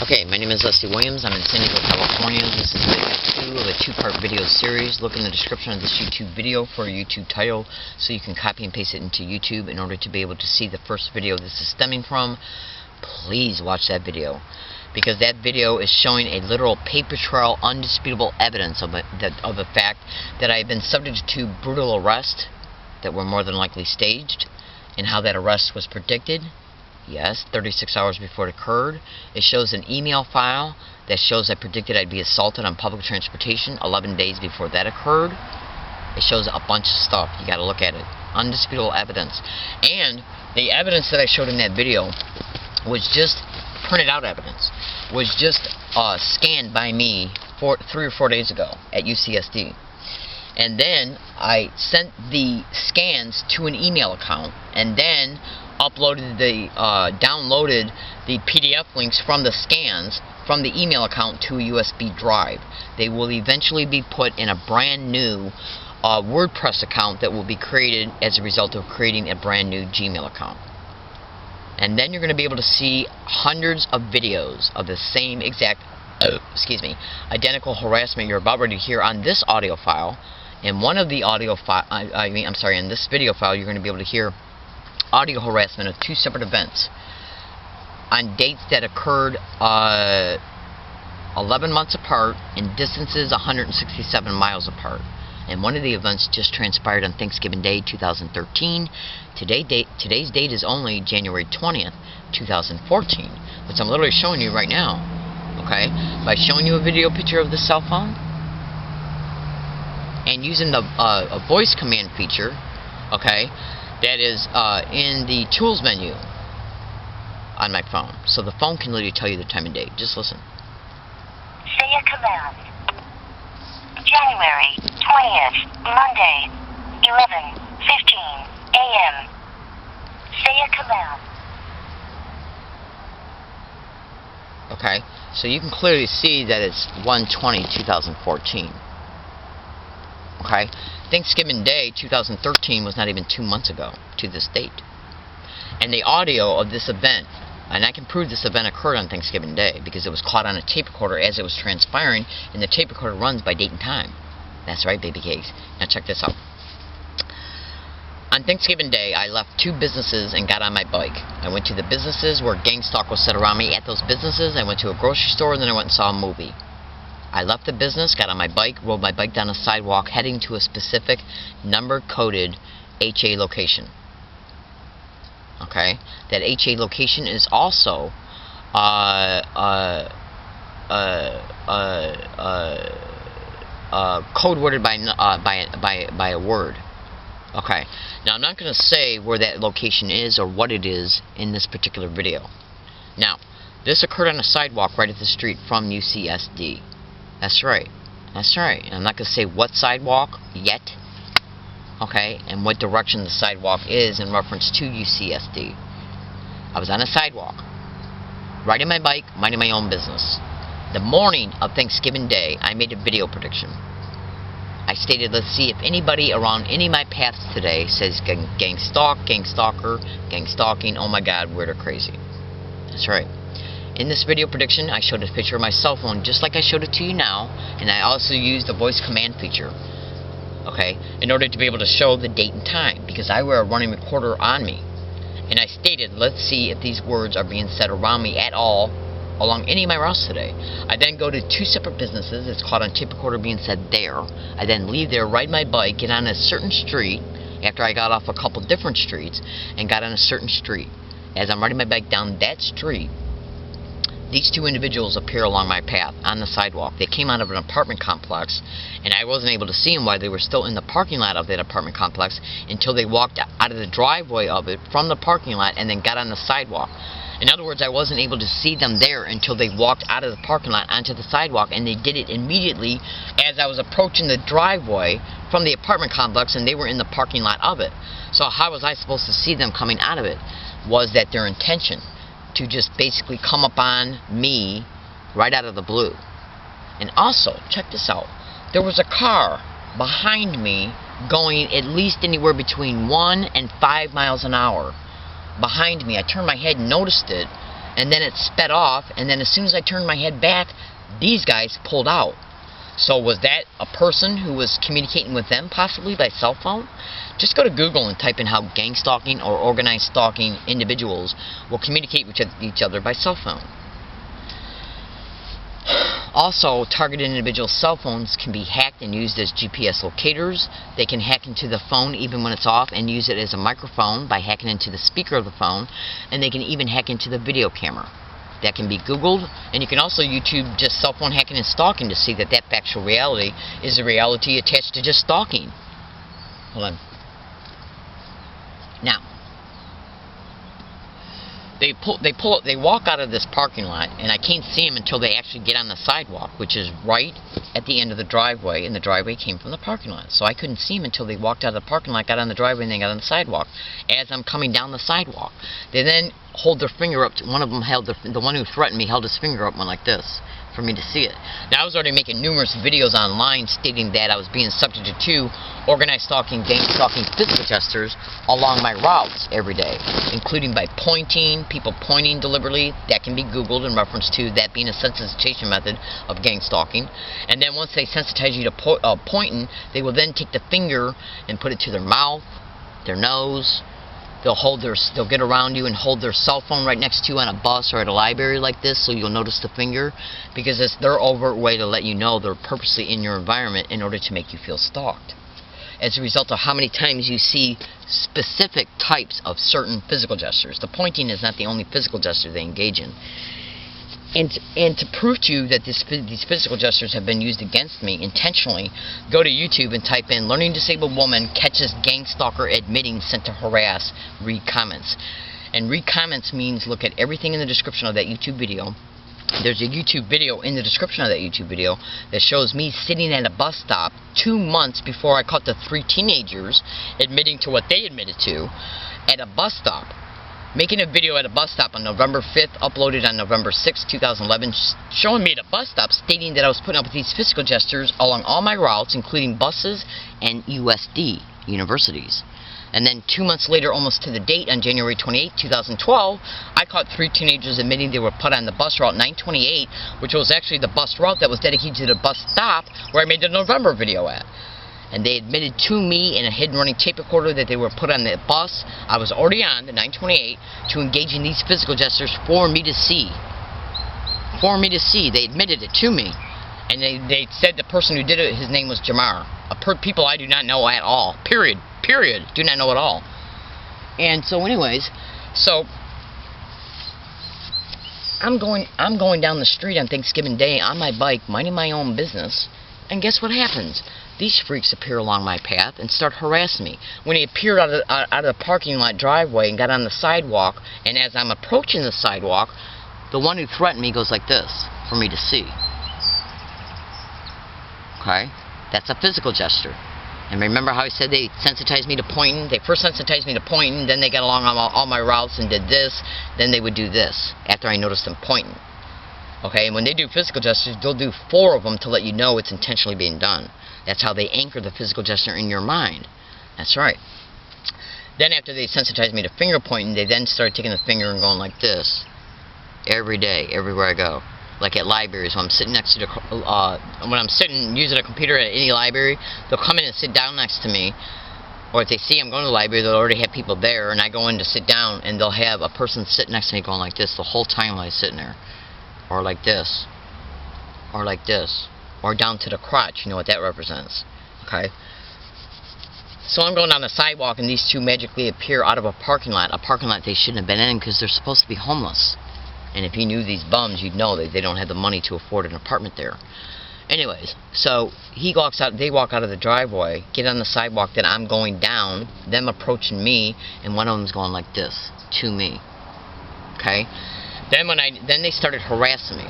Okay, my name is Leslie Williams. I'm in San Diego, California. This is video 2 of a two-part video series. Look in the description of this YouTube video for a YouTube title so you can copy and paste it into YouTube in order to be able to see the first video this is stemming from. Please watch that video, because that video is showing a literal paper trail, undisputable evidence of the fact that I have been subject to brutal arrest that were more than likely staged, and how that arrest was predicted. Yes, 36 hours before it occurred. It shows an email file that shows I predicted I'd be assaulted on public transportation 11 days before that occurred. It shows a bunch of stuff. You gotta look at it. Undisputable evidence. And the evidence that I showed in that video was just printed out evidence. Was just scanned by me 3 or 4 days ago at UCSD. And then I sent the scans to an email account, and then downloaded the PDF links from the scans from the email account to a USB drive. They will eventually be put in a brand new WordPress account that will be created as a result of creating a brand new Gmail account. And then you're going to be able to see hundreds of videos of the same exact, identical harassment you're about ready to hear on this audio file. In one of the audio file, in this video file, you're going to be able to hear audio harassment of 2 separate events on dates that occurred 11 months apart in distances 167 miles apart. And one of the events just transpired on Thanksgiving Day 2013. Today's date is only January 20th, 2014, which I'm literally showing you right now. Okay, by showing you a video picture of the cell phone and using the a voice command feature, okay, that is in the tools menu on my phone. So the phone can literally tell you the time and date. Just listen. Say a command. January 20th, Monday, 11:15 a.m. Say a command. Okay, so you can clearly see that it's 1/20/2014. Okay, Thanksgiving Day 2013 was not even 2 months ago to this date. And the audio of this event, and I can prove this event occurred on Thanksgiving Day because it was caught on a tape recorder as it was transpiring, and the tape recorder runs by date and time. That's right, baby cakes. Now check this out. On Thanksgiving Day, I left 2 businesses and got on my bike. I went to the businesses where gang stalk was set around me. At those businesses, I went to a grocery store, and then I went and saw a movie. I left the business, got on my bike, rode my bike down a sidewalk, heading to a specific number-coded HA location. Okay? That HA location is also code-worded by a word. Okay. Now, I'm not going to say where that location is or what it is in this particular video. Now, this occurred on a sidewalk right at the street from UCSD. That's right. That's right. And I'm not going to say what sidewalk yet, okay, and what direction the sidewalk is in reference to UCSD. I was on a sidewalk, riding my bike, minding my own business. The morning of Thanksgiving Day, I made a video prediction. I stated, let's see if anybody around any of my paths today says gang stalk, gang stalker, gang stalking, oh my God, we're crazy. That's right. In this video prediction, I showed a picture of my cell phone just like I showed it to you now, and I also used the voice command feature, okay, in order to be able to show the date and time, because I wear a running recorder on me. And I stated, let's see if these words are being said around me at all along any of my routes today. I then go to 2 separate businesses. It's caught on tape recorder being said there. I then leave there, ride my bike, get on a certain street, after I got off a couple different streets, and got on a certain street. As I'm riding my bike down that street, these 2 individuals appear along my path on the sidewalk. They came out of an apartment complex, and I wasn't able to see them while they were still in the parking lot of that apartment complex until they walked out of the driveway of it from the parking lot and then got on the sidewalk. In other words, I wasn't able to see them there until they walked out of the parking lot onto the sidewalk, and they did it immediately as I was approaching the driveway from the apartment complex, and they were in the parking lot of it. So how was I supposed to see them coming out of it? Was that their intention to just basically come up on me right out of the blue? And also, check this out, there was a car behind me going at least anywhere between 1 and 5 miles an hour behind me. I turned my head and noticed it, and then it sped off, and then as soon as I turned my head back, these guys pulled out. So was that a person who was communicating with them, possibly by cell phone? Just go to Google and type in how gang stalking or organized stalking individuals will communicate with each other by cell phone. Also, targeted individuals' cell phones can be hacked and used as GPS locators. They can hack into the phone even when it's off and use it as a microphone by hacking into the speaker of the phone, and they can even hack into the video camera. That can be Googled, and you can also YouTube just cell phone hacking and stalking to see that that factual reality is a reality attached to just stalking. Hold on. Now, they walk out of this parking lot, and I can't see them until they actually get on the sidewalk, which is right at the end of the driveway, and the driveway came from the parking lot. So I couldn't see them until they walked out of the parking lot, got on the driveway, and they got on the sidewalk. As I'm coming down the sidewalk, they then hold their finger up. One of them held the one who threatened me held his finger up, went like this for me to see it. Now, I was already making numerous videos online stating that I was being subjected to organized stalking, gang stalking, physical gestures along my routes every day, including by pointing, people pointing deliberately. That can be Googled in reference to that being a sensitization method of gang stalking. And then once they sensitize you to pointing, they will then take the finger and put it to their mouth, their nose. They'll get around you and hold their cell phone right next to you on a bus or at a library like this, so you'll notice the finger, because it's their overt way to let you know they're purposely in your environment in order to make you feel stalked. As a result of how many times you see specific types of certain physical gestures. The pointing is not the only physical gesture they engage in. And to prove to you that these physical gestures have been used against me intentionally, go to YouTube and type in "Learning Disabled Woman Catches Gang Stalker Admitting Sent to Harass, Read Comments." And read comments means look at everything in the description of that YouTube video. There's a YouTube video in the description of that YouTube video that shows me sitting at a bus stop 2 months before I caught the 3 teenagers admitting to what they admitted to at a bus stop. Making a video at a bus stop on November 5th, uploaded on November 6th, 2011, showing me at a bus stop, stating that I was putting up with these physical gestures along all my routes, including buses and USD, universities. And then 2 months later, almost to the date, on January 28, 2012, I caught 3 teenagers admitting they were put on the bus route 928, which was actually the bus route that was dedicated to the bus stop where I made the November video at. And they admitted to me in a hidden running tape recorder that they were put on the bus I was already on, the 928, to engage in these physical gestures for me to see. For me to see. They admitted it to me. And they said the person who did it, his name was Jamar. People I do not know at all. Period. Do not know at all. And so anyways, I'm going down the street on Thanksgiving Day on my bike, minding my own business. And guess what happens? These freaks appear along my path and start harassing me. When he appeared out of the parking lot driveway and got on the sidewalk, and as I'm approaching the sidewalk, the one who threatened me goes like this for me to see. Okay? That's a physical gesture. And remember how I said they sensitized me to pointing? They first sensitized me to pointing, then they got along on all my routes and did this, then they would do this after I noticed them pointing. Okay, and when they do physical gestures, they'll do 4 of them to let you know it's intentionally being done. That's how they anchor the physical gesture in your mind. That's right. Then after they sensitized me to finger pointing, they then started taking the finger and going like this. Every day, everywhere I go. Like at libraries, when I'm sitting next to when I'm sitting using a computer at any library, they'll come in and sit down next to me. Or if they see I'm going to the library, they'll already have people there, and I go in to sit down, and they'll have a person sit next to me going like this the whole time while I'm sitting there. Or like this. Or like this. Or down to the crotch, you know what that represents. Okay? So I'm going down the sidewalk, and these 2 magically appear out of a parking lot they shouldn't have been in because they're supposed to be homeless. And if you knew these bums, you'd know that they don't have the money to afford an apartment there. Anyways, so they walk out of the driveway, get on the sidewalk that I'm going down, them approaching me, and one of them's going like this to me. Okay? Then they started harassing me.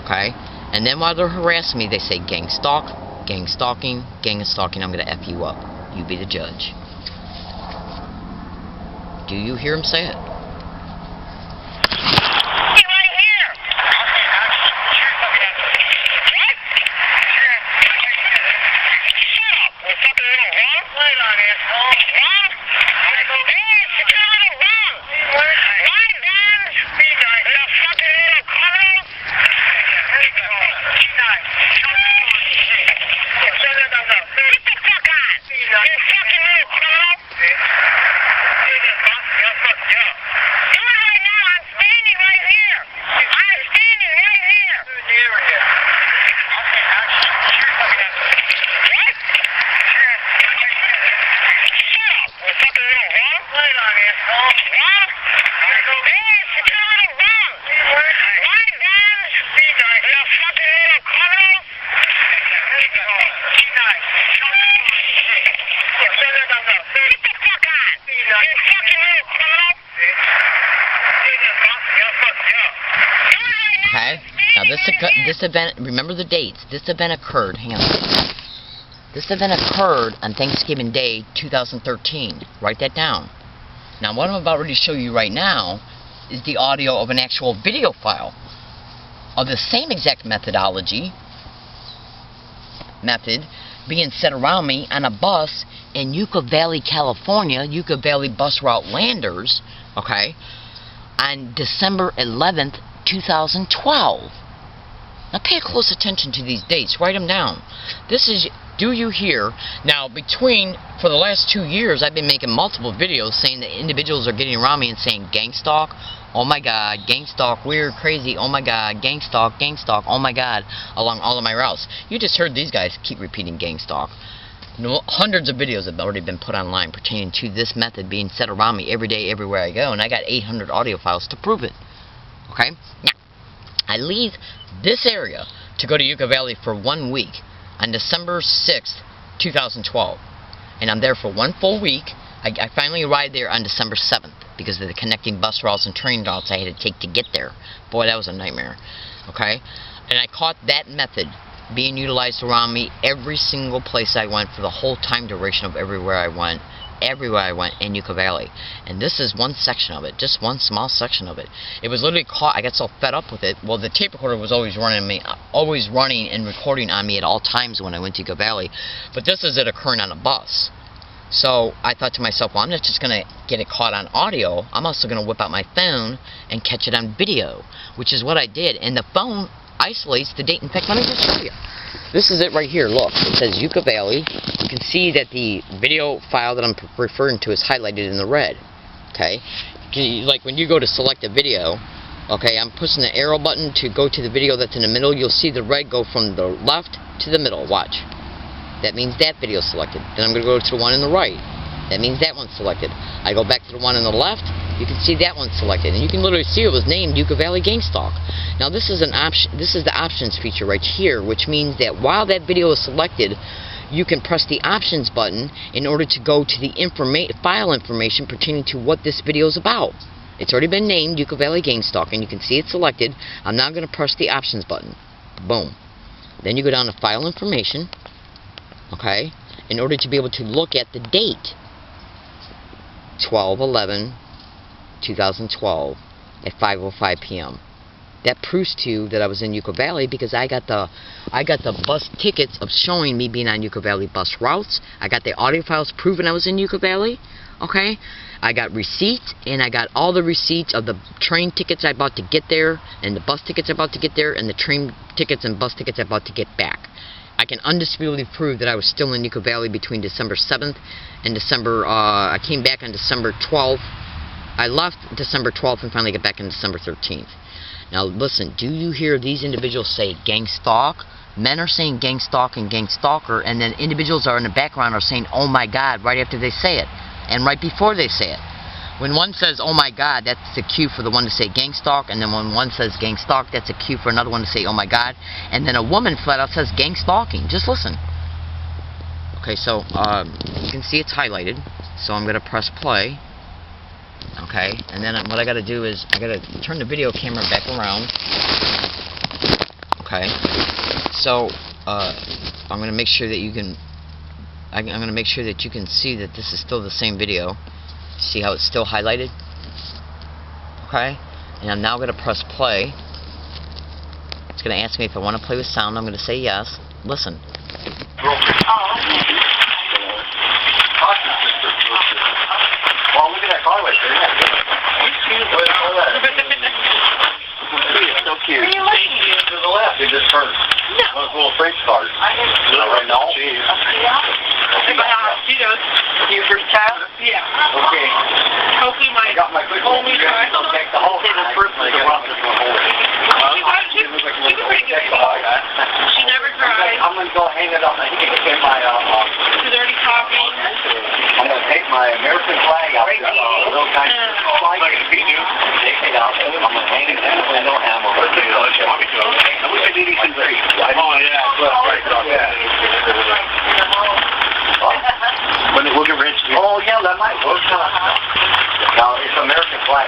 Okay? And then while they're harassing me, they say gang stalk, gang stalking, gang stalking, I'm going to F you up. You be the judge. Do you hear him say it? Okay? Now this event, remember the dates. This event occurred, hang on. This event occurred on Thanksgiving Day 2013. Write that down. Now what I'm about ready to show you right now is the audio of an actual video file of the same exact method being set around me on a bus in Yucca Valley, California, Yucca Valley Bus Route Landers, okay, on December 11th, 2012. Now pay close attention to these dates. Write them down. This is Do You Hear? Now, for the last 2 years, I've been making multiple videos saying that individuals are getting around me and saying gang stalk, oh my god, gang stalk, weird, crazy, oh my god, gang stalk, oh my god, along all of my routes. You just heard these guys keep repeating gang stalk. Hundreds of videos have already been put online pertaining to this method being set around me every day, everywhere I go, and I got 800 audio files to prove it. Okay? Now, I leave this area to go to Yucca Valley for 1 week on December 6th, 2012. And I'm there for 1 full week. I finally arrived there on December 7th because of the connecting bus routes and train routes I had to take to get there. Boy, that was a nightmare. Okay? And I caught that method being utilized around me every single place I went for the whole time duration of everywhere I went in Yucca Valley. And this is one section of it, just one small section of it. It was literally caught. I got so fed up with it. Well, the tape recorder was always running and recording on me at all times when I went to Yucca Valley, but this is it occurring on a bus. So I thought to myself, well, I'm not just going to get it caught on audio, I'm also going to whip out my phone and catch it on video, which is what I did. And the phone isolates the date. In fact, let me just show you. This is it right here. Look, it says Yucca Valley. You can see that the video file that I'm referring to is highlighted in the red. Okay, like when you go to select a video, okay, I'm pushing the arrow button to go to the video that's in the middle. You'll see the red go from the left to the middle. Watch. That means that video is selected. Then I'm going to go to the one on the right. That means that one's selected. I go back to the one on the left. You can see that one's selected, and you can literally see it was named Yucca Valley Gang Stalk. Now this is an option. This is the options feature right here, which means that while that video is selected, you can press the options button in order to go to the file information pertaining to what this video is about. It's already been named Yucca Valley Gang Stalk, and you can see it's selected. I'm now going to press the options button. Boom. Then you go down to file information. Okay, in order to be able to look at the date, 12/11/2012 at 5:05 p.m. That proves to you that I was in Yucca Valley because I got the bus tickets of showing me being on Yucca Valley bus routes. I got the audio files proving I was in Yucca Valley. Okay, I got receipts, and I got all the receipts of the train tickets I bought to get there, and the bus tickets I bought to get there, and the train tickets and bus tickets I bought to get back. I can undisputedly prove that I was still in Yucca Valley between December 7th and I came back on December 12th. I left December 12th and finally got back on December 13th. Now listen, do you hear these individuals say gang stalk? Men are saying gang stalk and gang stalker, and then individuals are in the background are saying, oh my god, right after they say it, and right before they say it. When one says, oh my god, that's the cue for the one to say gang stalk, and then when one says gang stalk, that's a cue for another one to say, oh my god, and then a woman flat out says gang stalking. Just listen. Okay, so you can see it's highlighted, so I'm going to press play. Okay, and then what I got to do is I got to turn the video camera back around. Okay, so I'm going to make sure that you can see that this is still the same video. See how it's still highlighted? Okay, and I'm now going to press play. It's going to ask me if I want to play with sound. I'm going to say yes. Listen. Well, look at that car right there. It's so cute. To the left, it just turned. One of those little freight cars. Right now? She does. Your first child? Yeah. Okay. Hopefully my only child. They'll take the whole thing. She's pretty good. She never cried. I'm going to go hang it up. I think in my, She's already talking. I'm going to take my American flag out. A little tiny flag. Take it out. I'm going to hang it in the window hammer. I wish I did these three. Oh, yeah. When we'll get rich. Oh, yeah, that might work. Now, it's American flag.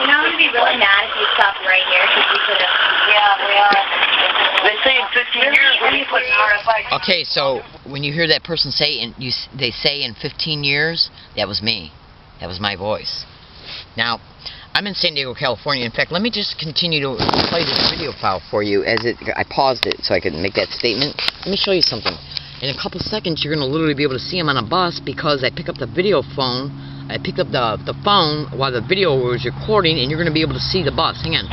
You know, I'm going to be really mad if you stop right here because we 15 years when you put an RFID. Okay, so when you hear that person say, they say in 15 years, that was me. That was my voice. Now, I'm in San Diego, California. In fact, let me just continue to play this video file for you as I paused it so I could make that statement. Let me show you something. In a couple seconds, you're going to literally be able to see him on a bus because I picked up the video phone. I picked up the phone while the video was recording, and you're going to be able to see the bus. Hang on.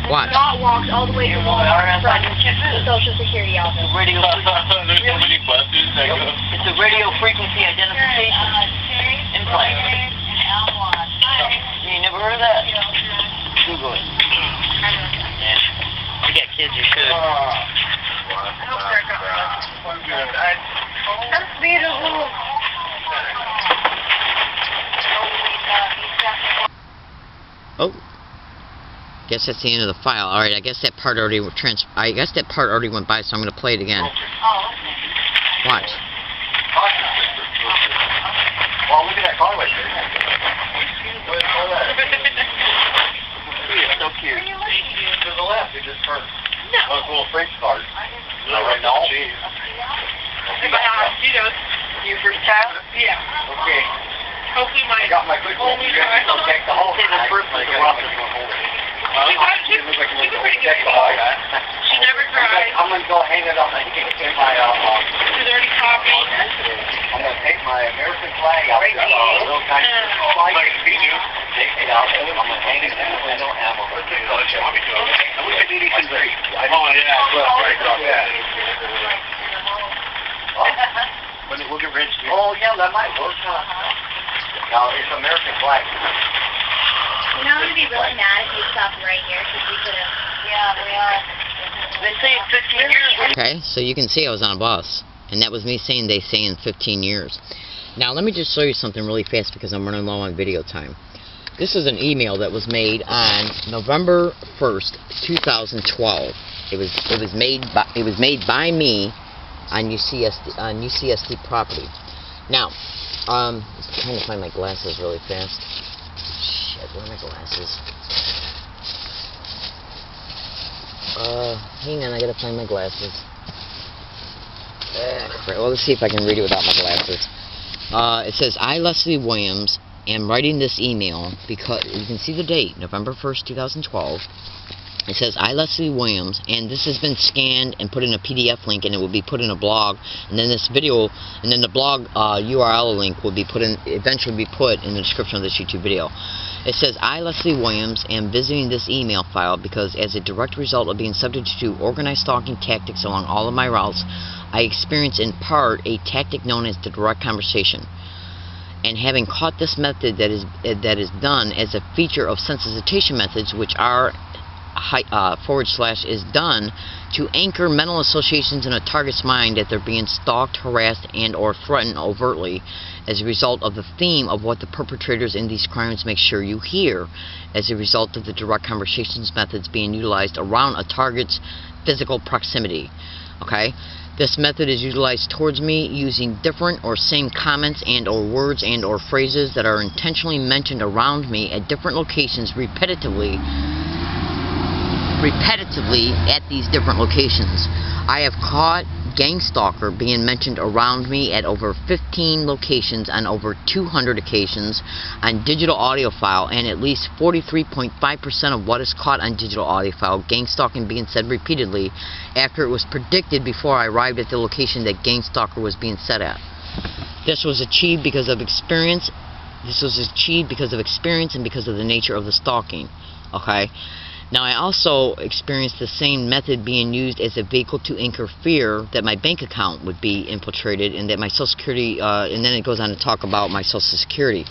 Watch. Not walked all the way to Walmart from the Social Security office. Radio. There's so many buses that go. It's a radio frequency identification implant. You never heard of that? Google it. You got kids, you should. That's beautiful. Oh. Guess that's the end of the file. Alright, I guess that part already went by, so I'm going to play it again. Watch. Oh, look at that car right there. It's so cute. To the left, it just turned. Those little French cars. Right now. Your first child? Yeah. Okay. Hopefully I got my good one. You have to take the whole thing. The first one. She's She never cried. I'm going to go hang it up in my, She's already copied. I'm going to take my American flag out there, little kind of flag. Take it out, I'm going to hang it in the window, and I'm going to put it on. I wish I did these in three. Oh, yeah. When it will get rich. Oh, yeah, that might work, huh? Now, it's American flag. You know, I'm going to be really mad if you stop right here, because we could have... Yeah, we are. They say in 15 years. Okay, so you can see I was on a bus. And that was me saying they say in 15 years. Now, let me just show you something really fast because I'm running low on video time. This is an email that was made on November 1st, 2012. It was made by me on UCSD property. Now, I'm trying to find my glasses really fast. Shit, where are my glasses? Hang on, I gotta find my glasses. Well, let's see if I can read it without my glasses. It says, I, Leslie Williams, am writing this email because you can see the date, November 1st, 2012. It says, I, Leslie Williams, and this has been scanned and put in a PDF link, and it will be put in a blog, and then this video, and then the blog URL link will be eventually be put in the description of this YouTube video. It says, I, Leslie Williams, am visiting this email file because as a direct result of being subject to organized stalking tactics along all of my routes, I experience in part a tactic known as the direct conversation. And having caught this method that is done as a feature of sensitization methods, which are / is done to anchor mental associations in a target's mind that they're being stalked, harassed, and or threatened overtly as a result of the theme of what the perpetrators in these crimes make sure you hear as a result of the direct conversations methods being utilized around a target's physical proximity. Okay? This method is utilized towards me using different or same comments and or words and or phrases that are intentionally mentioned around me at different locations repetitively at these different locations. I have caught gang stalker being mentioned around me at over 15 locations on over 200 occasions on digital audio file, and at least 43.5% of what is caught on digital audio file, gang stalking being said repeatedly after it was predicted before I arrived at the location that gang stalker was being set at. This was achieved because of experience. And because of the nature of the stalking. Okay? Now, I also experienced the same method being used as a vehicle to anchor fear that my bank account would be infiltrated and that my Social Security, and then it goes on to talk about my Social Security.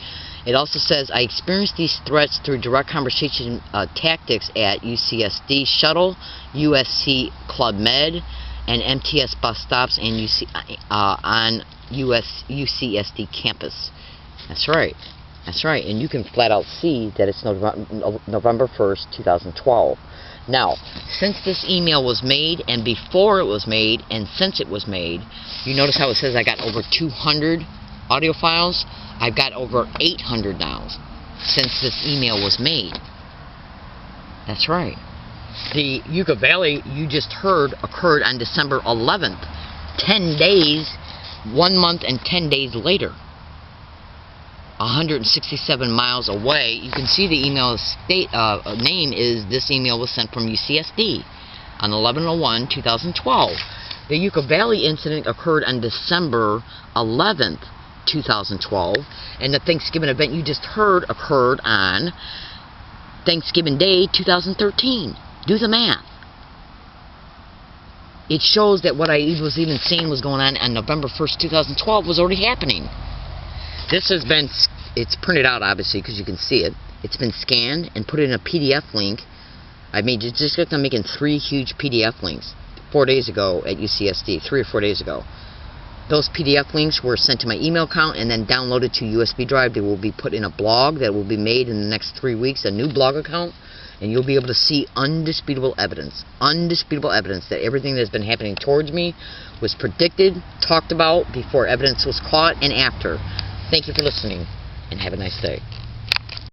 It also says, I experienced these threats through direct conversation tactics at UCSD Shuttle, USC Club Med, and MTS bus stops and on UCSD campus. That's right. That's right, and you can flat out see that it's November 1st, 2012. Now, since this email was made, and before it was made, and since it was made, you notice how it says I got over 200 audio files? I've got over 800 now, since this email was made. That's right. The Yucca Valley you just heard occurred on December 11th. 10 days, 1 month and 10 days later. 167 miles away. You can see the email name is, this email was sent from UCSD on 11/01/2012. The Yucca Valley incident occurred on December 11th, 2012, and the Thanksgiving event you just heard occurred on Thanksgiving Day 2013. Do the math. It shows that what I was even saying was going on November 1st, 2012 was already happening. This has been, it's printed out obviously because you can see it. It's been scanned and put in a PDF link. I made, just like I'm making 3 huge PDF links 4 days ago at UCSD, 3 or 4 days ago. Those PDF links were sent to my email account and then downloaded to USB drive. They will be put in a blog that will be made in the next 3 weeks, a new blog account, and you'll be able to see undisputable evidence that everything that's been happening towards me was predicted, talked about before evidence was caught, and after. Thank you for listening, and have a nice day.